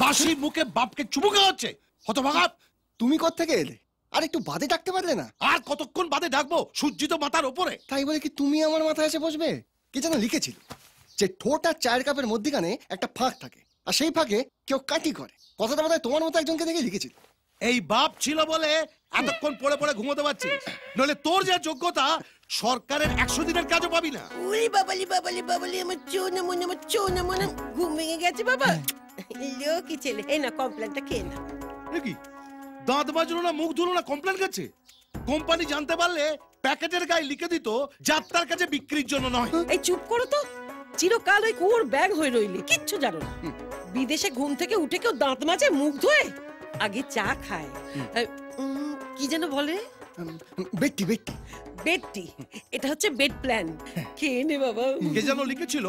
বাসি মুখে বাপকে চুমু খাওয়াচ্ছে। হতভাগা, তুমি কোত্থেকে এলে? আর একটু বাদে ডাকতে পারলে না? আর কতক্ষণ বাদে ডাকবো? সূর্যি তো মাথার ওপরে। তাই বলে কি তুমি আমার মাথায় এসে বসবে? কি যেন লিখেছিল যে ঠোঁট আর চায়ের কাপের মধ্যখানে একটা ফাঁক থাকে, আর সেই ফাঁকে কেউ কাটি করে। কথাটা বোধহয় তোমার মতো একজনকে দেখে লিখেছিল। এই বাপ ছিল বলে এতক্ষণ পড়ে পড়ে ঘুমোতে পারছিস, নইলে তোর যে যোগ্যতা সরকারের 100 দিনের কাজও পাবি না। ওরে বাবালি বাবালি বাবালি, আমার চোনা মনে, আমার চোনা মনে ঘুম ভেঙে গেছে বাবা। লোকি ছেলে, এই না কমপ্লেনটা খেয়ে না। কি দাঁত বাজলো না, মুখ ধুলো না, কমপ্লেন গেছে? কোম্পানি জানতে পারলে প্যাকেটের গায়ে লিখে দিত যাত্রার কাছে বিক্রির জন্য নয়। এই চুপ করো তো, চিরকাল ওই কুয়োর ব্যাগ হয়ে রইলি, কিচ্ছু জানো না। বিদেশে ঘুম থেকে উঠে কেউ দাঁত মাজে, মুখ ধোয়, আগে চা খায়। কি যেন বলে? বেট্টি বেট্টি বেডটি, এটা হচ্ছে বেড প্ল্যান। খেয়ে নে বাবা। কে যেন লিখেছিল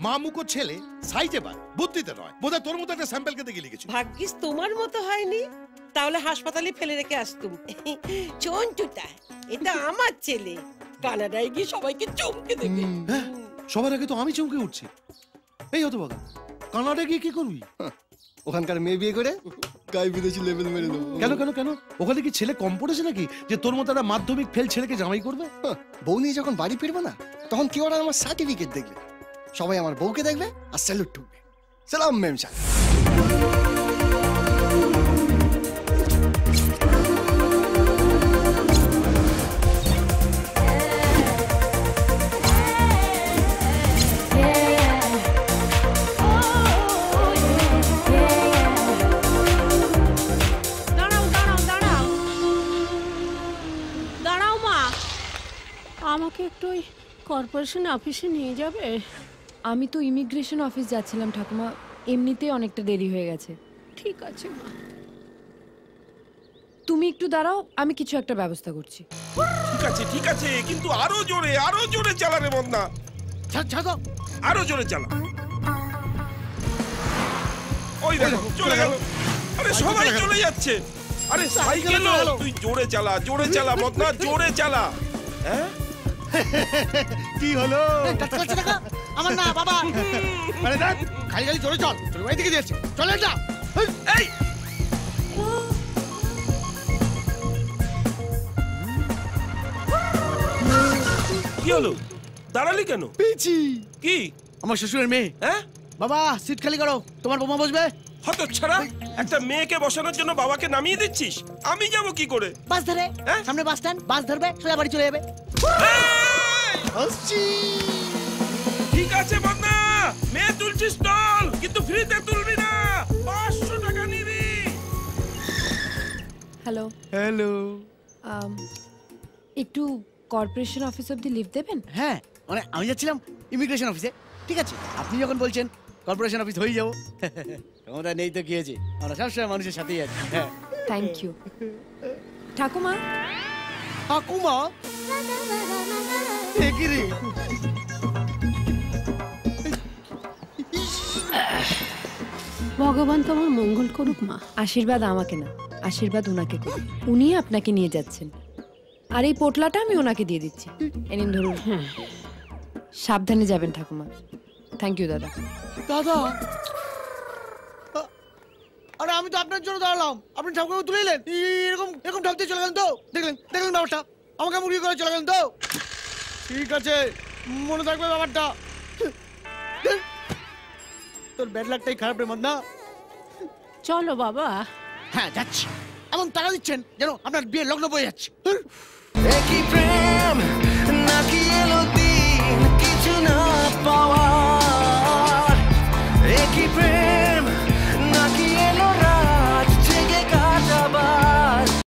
মা মুখো ছেলে সাইজে পায়, বুদ্ধিতে নয়। বোধহয় তোর মতো একটা স্যাম্পলকে দেখে লিখেছিল। ভাগ্যিস তোমার মতো হয়নি, তাহলে হাসপাতালে ফেলে রেখে আসতুম। চন্টুটা, এটা আমার ছেলে, কানাডায় গিয়ে সবাইকে চমকে দেবে। সবার আগে তো আমি চমকে উঠছি। এই হতভাগা, কানাডা গিয়ে কি করবি? ওখানকার মেয়ে বিয়ে করে গায়ে বিদেশি লেভেল মেরে দেবো। কেন কেন কেন? ওখানে কি ছেলে কম পড়েছে নাকি যে তোর মতো একটা মাধ্যমিক ফেল ছেলেকে জামাই করবে? বউ নিয়ে যখন বাড়ি ফিরবো না, তখন কেউ আর আমার সার্টিফিকেট দেখবে, সবাই আমার বউকে দেখবে আর স্যালুট ঠুকবে। সালাম ম্যাম সাহেব। আমাকে একটু ওই কর্পোরেশন অফিসে নিয়ে যাবে? আমি তো ইমিগ্রেশন অফিস যাচ্ছিলাম ঠাকুমা, এমনিতেই অনেকটা দেরি হয়ে গেছে। ঠিক আছে মা। তুমি একটু দাঁড়াও, আমি কিছু একটা ব্যবস্থা করছি। ঠিক আছে, কিন্তু আরো জোরে চালা রে বন্ধা। ছাড়ো, আরো জোরে চালা। ওই দেখো চলে গেল। আরে সবাই চলে যাচ্ছে। আরে সাইকেল তুই জোরে চালা বন্ধা, জোরে চালা। হ্যাঁ কি হলো? আমার না বাবা। আরে দেখ, খালি খালি জোরে চল, তোর বাড়ি থেকে যাচ্ছে। চলে যা। এই কি হলো? দাঁড়ালি কেন? পেয়েছি। কি? আমার শ্বশুরের মেয়ে। হ্যাঁ বাবা, সিট খালি করো, তোমার বোমা বসবে। হতচ্ছাড়া, একটা মেয়েকে বসানোর জন্য বাবাকে নামিয়ে দিচ্ছিস? আমি যাব কি করে? বাস ধরে, হ্যাঁ? সামনে বাস স্ট্যান্ড, বাস ধরবে, সোজা বাড়ি চলে যাবে। ঠিক আছে বন্ধা, মেয়ে তুলছিস চল, কিন্তু ফ্রিতে তুলবি না, 500 টাকা নিবি। Hello hello. একটু কর্পোরেশন অফিস অব্দি লিফট দেবেন? হ্যাঁ, মানে আমি যাচ্ছিলাম ইমিগ্রেশন অফিসে। ঠিক আছে, আপনি যখন বলছেন কর্পোরেশন অফিস হয়ে যাবো। তোমরা নেই তো কি হয়েছে, আমরা সবসময় মানুষের সাথেই আছি। হ্যাঁ, থ্যাংক ইউ ঠাকুমা। ঠাকুমা কি রে? ভগবান তোমার মঙ্গল করুক মা। আশীর্বাদ আমাকে না, আশীর্বাদ ওনাকে করুন। উনি আপনাকে নিয়ে যাচ্ছেন, আর এই পোটলাটা আমি ওনাকে দিয়ে দিচ্ছি। এনিন ধরুন। সাবধানে যাবেন ঠাকুমা। থ্যাংক ইউ দাদা। দাদা, আরে আমি তো আপনার জন্য দাঁড়ালাম, আপনি ঠাকুরকে তুলে নিলেন। এরকম এরকম ঠকতে চলে গেলেন তো? দেখলেন ব্যাপারটা, আমাকে মুরগি করে চলে গেলেন তো? ঠিক আছে, মনে থাকবে ব্যাপারটা। তোর ব্যাড লাকটাই খারাপ রে মন্না। চলো বাবা। হ্যাঁ যাচ্ছি। এমন টাকা দিচ্ছেন যেন আপনার বিয়ের লগ্ন বয়ে যাচ্ছে। একই প্রেম নাকি এলো দিন কিছু না পাওয়ার, একই প্রেম